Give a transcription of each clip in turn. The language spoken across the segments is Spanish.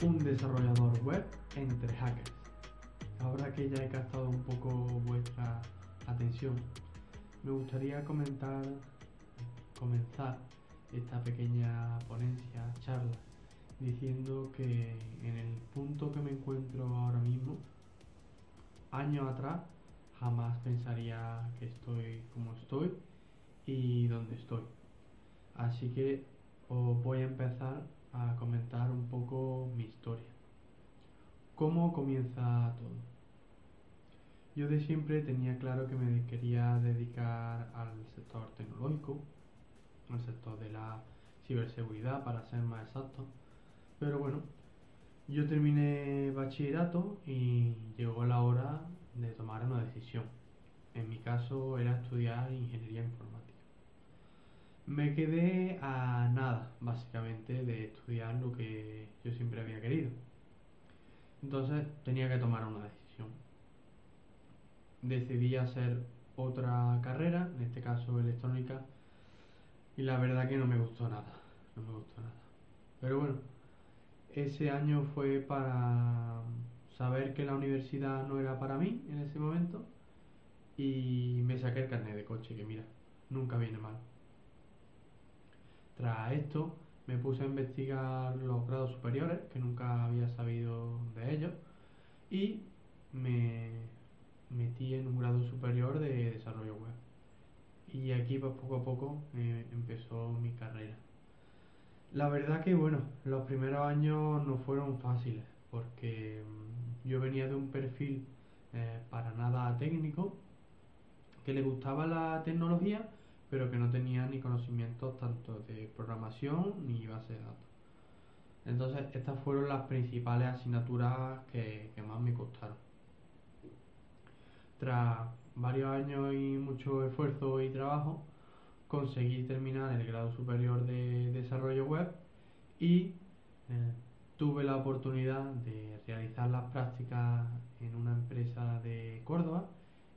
un desarrollador web entre hackers. Ahora que ya he captado un poco vuestra atención, me gustaría comenzar esta pequeña ponencia, charla, diciendo que en el punto que me encuentro ahora mismo, años atrás, jamás pensaría que estoy como estoy y donde estoy. Así que os voy a empezar a comentar un poco mi historia. ¿Cómo comienza todo? Yo de siempre tenía claro que me quería dedicar al sector tecnológico, al sector de la ciberseguridad para ser más exacto. Pero bueno, yo terminé bachillerato y llegó la hora de tomar una decisión. En mi caso era estudiar ingeniería informática. Me quedé a nada, básicamente, de estudiar lo que yo siempre había querido. Entonces tenía que tomar una decisión. Decidí hacer otra carrera, en este caso electrónica, y la verdad que no me gustó nada, no me gustó nada. Pero bueno, ese año fue para saber que la universidad no era para mí en ese momento y me saqué el carnet de coche, que mira, nunca viene mal. Tras esto me puse a investigar los grados superiores, que nunca había sabido de ellos, y me metí en un grado superior de desarrollo web. Y aquí pues poco a poco empezó mi carrera. La verdad que bueno, los primeros años no fueron fáciles, porque yo venía de un perfil para nada técnico, que le gustaba la tecnología, pero que no tenía ni conocimientos tanto de programación ni base de datos. Entonces estas fueron las principales asignaturas que más me costaron. Tras varios años y mucho esfuerzo y trabajo, conseguí terminar el grado superior de desarrollo web y tuve la oportunidad de realizar las prácticas en una empresa de Córdoba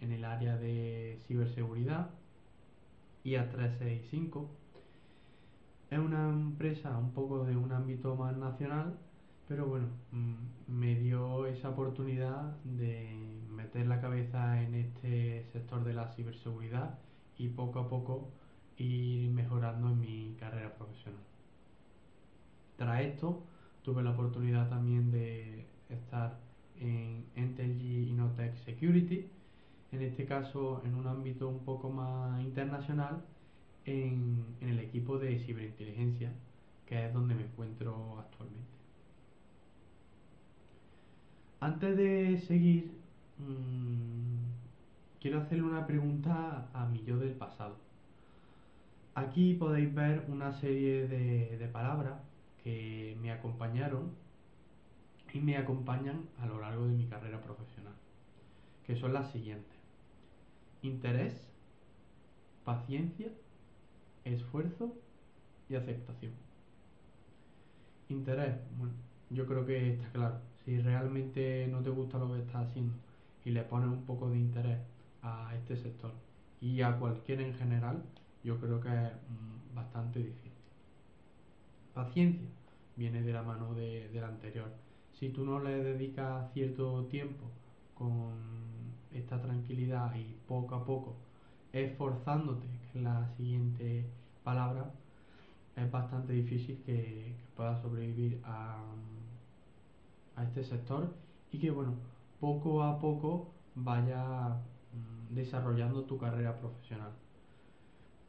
en el área de ciberseguridad IA365. Es una empresa un poco de un ámbito más nacional, pero bueno, me dio esa oportunidad de meter la cabeza en este sector de la ciberseguridad y poco a poco ir mejorando en mi carrera profesional. Tras esto, tuve la oportunidad también de estar en Entelgy Innotech Security, en este caso en un ámbito un poco más internacional, en el equipo de ciberinteligencia, que es donde me encuentro actualmente. Antes de seguir, quiero hacerle una pregunta a mi yo del pasado. Aquí podéis ver una serie de palabras que me acompañaron y me acompañan a lo largo de mi carrera profesional, que son las siguientes: interés, paciencia, esfuerzo y aceptación. Interés, bueno, yo creo que está claro. Si realmente no te gusta lo que estás haciendo y le pones un poco de interés a este sector y a cualquiera en general, yo creo que es bastante difícil. Paciencia viene de la mano de la anterior. Si tú no le dedicas cierto tiempo con esta tranquilidad y poco a poco esforzándote, que es la siguiente palabra, es bastante difícil que puedas sobrevivir a este sector y que bueno, poco a poco vaya desarrollando tu carrera profesional.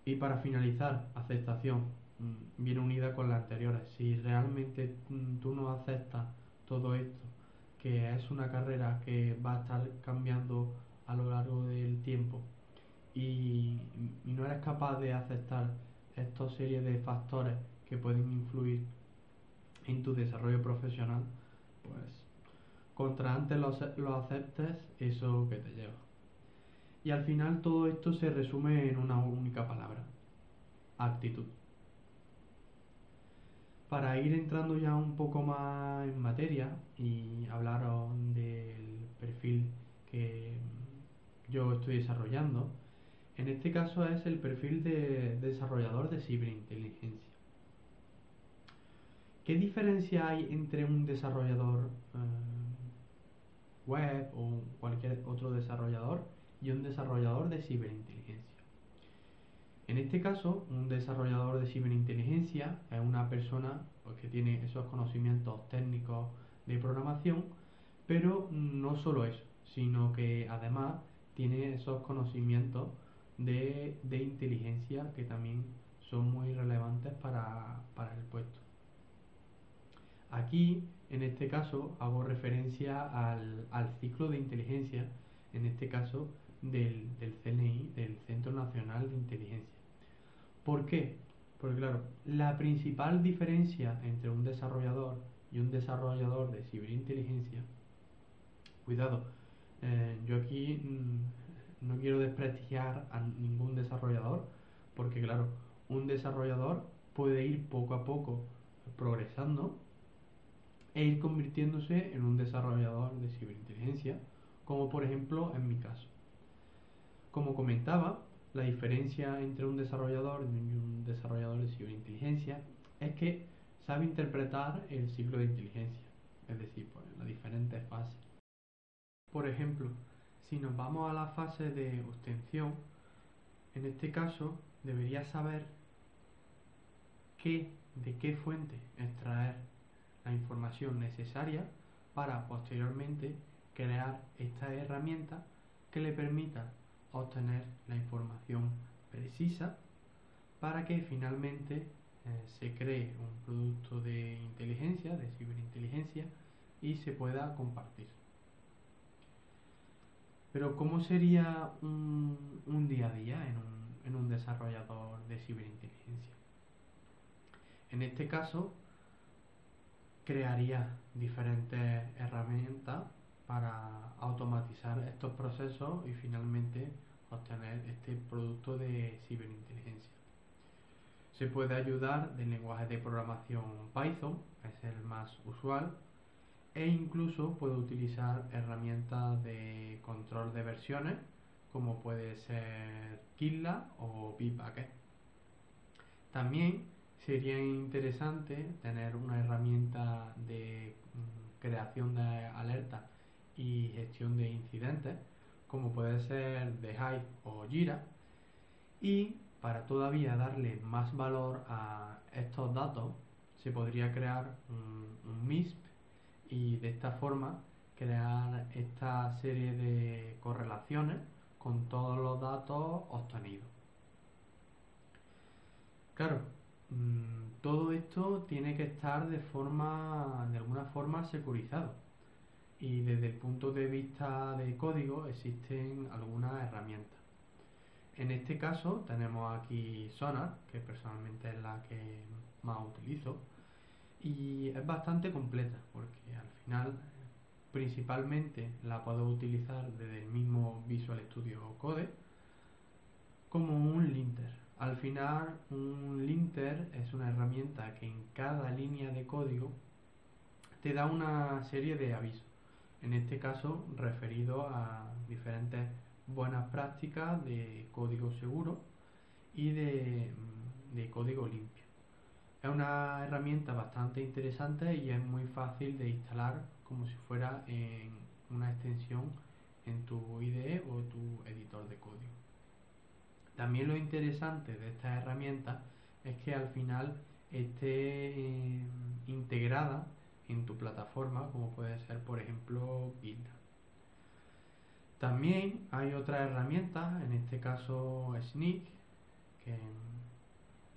Y para finalizar, aceptación viene unida con las anteriores. Si realmente tú no aceptas todo esto, que es una carrera que va a estar cambiando a lo largo del tiempo, y no eres capaz de aceptar esta serie de factores que pueden influir en tu desarrollo profesional, pues contra antes lo aceptes, eso que te lleva. Y al final todo esto se resume en una única palabra: actitud. Para ir entrando ya un poco más en materia y hablaros del perfil que yo estoy desarrollando, en este caso es el perfil de desarrollador de ciberinteligencia. ¿Qué diferencia hay entre un desarrollador web o cualquier otro desarrollador y un desarrollador de ciberinteligencia? En este caso, un desarrollador de ciberinteligencia es una persona pues, que tiene esos conocimientos técnicos de programación, pero no solo eso, sino que además tiene esos conocimientos de inteligencia que también son muy relevantes para el puesto. Aquí, en este caso, hago referencia al ciclo de inteligencia, en este caso del CNI, del Centro Nacional de Inteligencia. ¿Por qué? Porque claro, la principal diferencia entre un desarrollador y un desarrollador de ciberinteligencia, cuidado, yo aquí no quiero desprestigiar a ningún desarrollador, porque claro, un desarrollador puede ir poco a poco progresando e ir convirtiéndose en un desarrollador de ciberinteligencia, como por ejemplo en mi caso. Como comentaba, la diferencia entre un desarrollador y un desarrollador de ciberinteligencia es que sabe interpretar el ciclo de inteligencia, es decir, pues, las diferentes fases. Por ejemplo, si nos vamos a la fase de obtención, en este caso debería saber de qué fuente extraer la información necesaria para posteriormente crear esta herramienta que le permita obtener la información precisa para que finalmente se cree un producto de inteligencia, de ciberinteligencia, y se pueda compartir. Pero ¿cómo sería un día a día en un desarrollador de ciberinteligencia? En este caso, crearía diferentes herramientas para automatizar estos procesos y finalmente obtener este producto de ciberinteligencia. Se puede ayudar del lenguaje de programación Python, es el más usual, e incluso puede utilizar herramientas de control de versiones como puede ser GitLab o Bitbucket. También sería interesante tener una herramienta de creación de alertas y gestión de incidentes como puede ser The Hive o Jira, y para todavía darle más valor a estos datos se podría crear un MISP y de esta forma crear esta serie de correlaciones con todos los datos obtenidos. Claro, todo esto tiene que estar de alguna forma securizado. Y desde el punto de vista de código existen algunas herramientas. En este caso tenemos aquí Sonar, que personalmente es la que más utilizo, y es bastante completa porque al final principalmente la puedo utilizar desde el mismo Visual Studio Code como un linter. Al final un linter es una herramienta que en cada línea de código te da una serie de avisos, en este caso referido a diferentes buenas prácticas de código seguro y de código limpio. Es una herramienta bastante interesante y es muy fácil de instalar como si fuera en una extensión en tu IDE o tu editor de código. También lo interesante de esta herramienta es que al final esté integrada en tu plataforma, como puede ser por ejemplo GitLab. También hay otra herramienta, en este caso Snyk, que es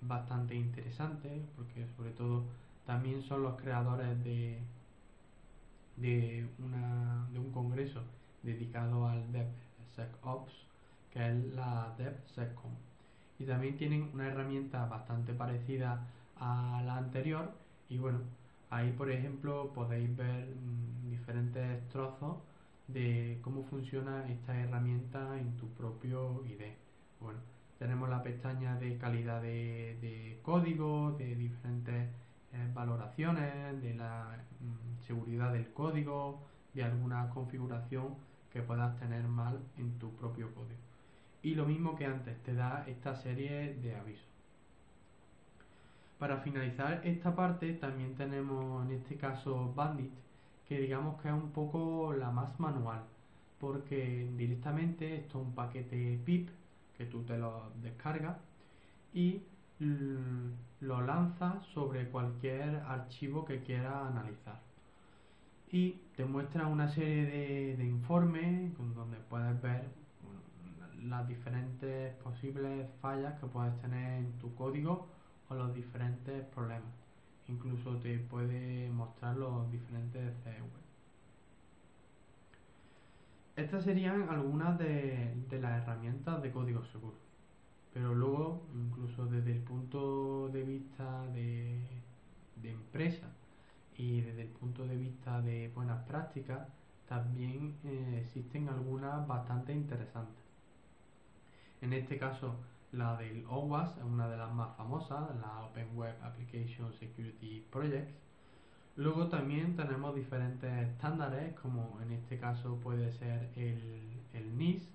bastante interesante porque sobre todo también son los creadores de un congreso dedicado al DevSecOps, que es la DevSecCon. Y también tienen una herramienta bastante parecida a la anterior y bueno, ahí por ejemplo podéis ver diferentes trozos de cómo funciona esta herramienta en tu propio IDE. Bueno, tenemos la pestaña de calidad de código, de diferentes valoraciones, de la seguridad del código, de alguna configuración que puedas tener mal en tu propio código. Y lo mismo que antes, te da esta serie de avisos. Para finalizar esta parte también tenemos en este caso Bandit, que digamos que es un poco la más manual, porque directamente esto es un paquete pip que tú te lo descargas y lo lanzas sobre cualquier archivo que quieras analizar. Y te muestra una serie de informes donde puedes ver las diferentes posibles fallas que puedes tener en tu código o los diferentes problemas. Incluso te puede mostrar los diferentes CV. Estas serían algunas de las herramientas de código seguro. Pero luego, incluso desde el punto de vista de empresa y desde el punto de vista de buenas prácticas, también existen algunas bastante interesantes. En este caso, la del OWASP es una de las más famosas, la Open Web Application Security Project. Luego también tenemos diferentes estándares, como en este caso puede ser el NIST,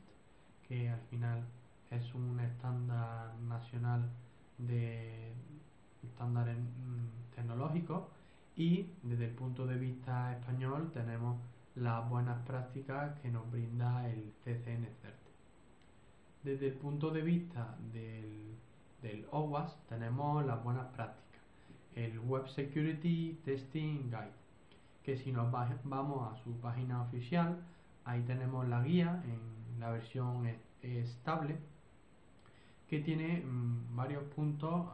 que al final es un estándar nacional de estándares tecnológicos, y desde el punto de vista español tenemos las buenas prácticas que nos brinda el CCN CERT. Desde el punto de vista del OWASP tenemos las buenas prácticas, el Web Security Testing Guide, que si nos vamos a su página oficial, ahí tenemos la guía en la versión estable, que tiene varios puntos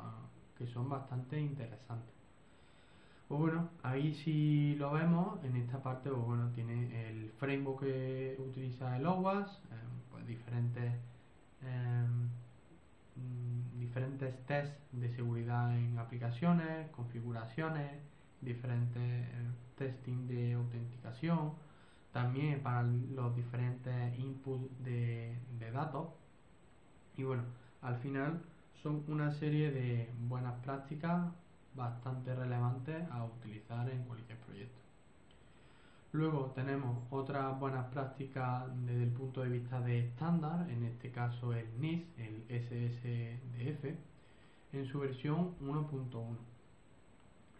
que son bastante interesantes. Pues bueno, ahí si lo vemos, en esta parte pues bueno, tiene el framework que utiliza el OWASP, pues diferentes tests de seguridad en aplicaciones, configuraciones, diferentes testing de autenticación, también para los diferentes inputs de datos. Y bueno, al final son una serie de buenas prácticas bastante relevantes a utilizar en cualquier proyecto. Luego tenemos otras buenas prácticas desde el punto de vista de estándar, en este caso el NIST, el SSDF, en su versión 1.1.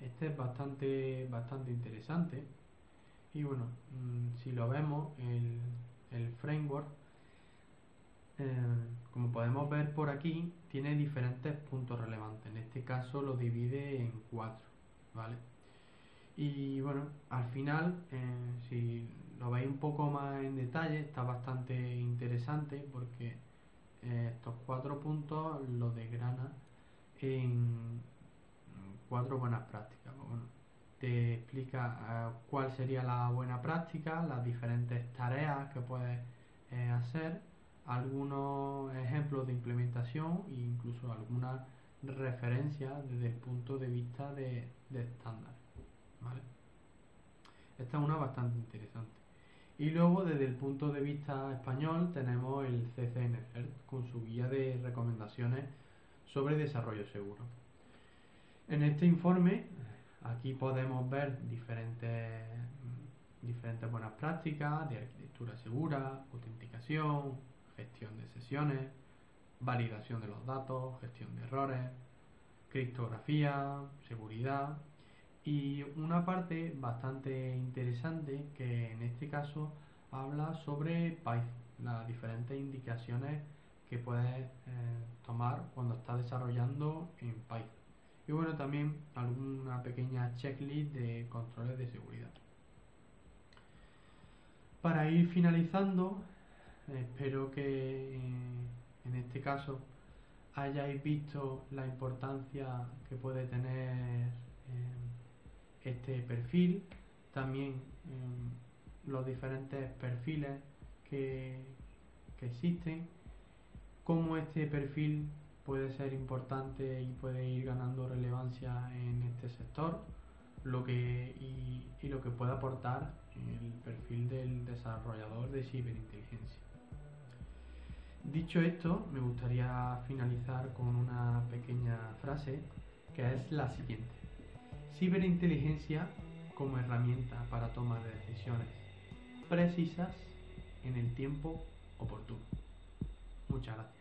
Este es bastante interesante. Y bueno, si lo vemos, el framework, como podemos ver por aquí, tiene diferentes puntos relevantes. En este caso lo divide en 4, ¿vale? Y bueno, al final, si lo veis un poco más en detalle, está bastante interesante porque estos 4 puntos los desgrana en 4 buenas prácticas. Bueno, te explica cuál sería la buena práctica, las diferentes tareas que puedes hacer, algunos ejemplos de implementación e incluso algunas referencias desde el punto de vista de estándar, ¿vale? Esta es una bastante interesante. Y luego desde el punto de vista español tenemos el CCN CERT con su guía de recomendaciones sobre desarrollo seguro. En este informe aquí podemos ver diferentes buenas prácticas de arquitectura segura, autenticación, gestión de sesiones, validación de los datos, gestión de errores, criptografía, seguridad, y una parte bastante interesante que en este caso habla sobre Python, las diferentes indicaciones que puedes tomar cuando estás desarrollando en Python. Y bueno, también alguna pequeña checklist de controles de seguridad. Para ir finalizando, espero que en este caso hayáis visto la importancia que puede tener este perfil, también los diferentes perfiles que existen, cómo este perfil puede ser importante y puede ir ganando relevancia en este sector, lo que puede aportar el perfil del desarrollador de ciberinteligencia. Dicho esto, me gustaría finalizar con una pequeña frase que es la siguiente: ciberinteligencia como herramienta para tomar decisiones precisas en el tiempo oportuno. Muchas gracias.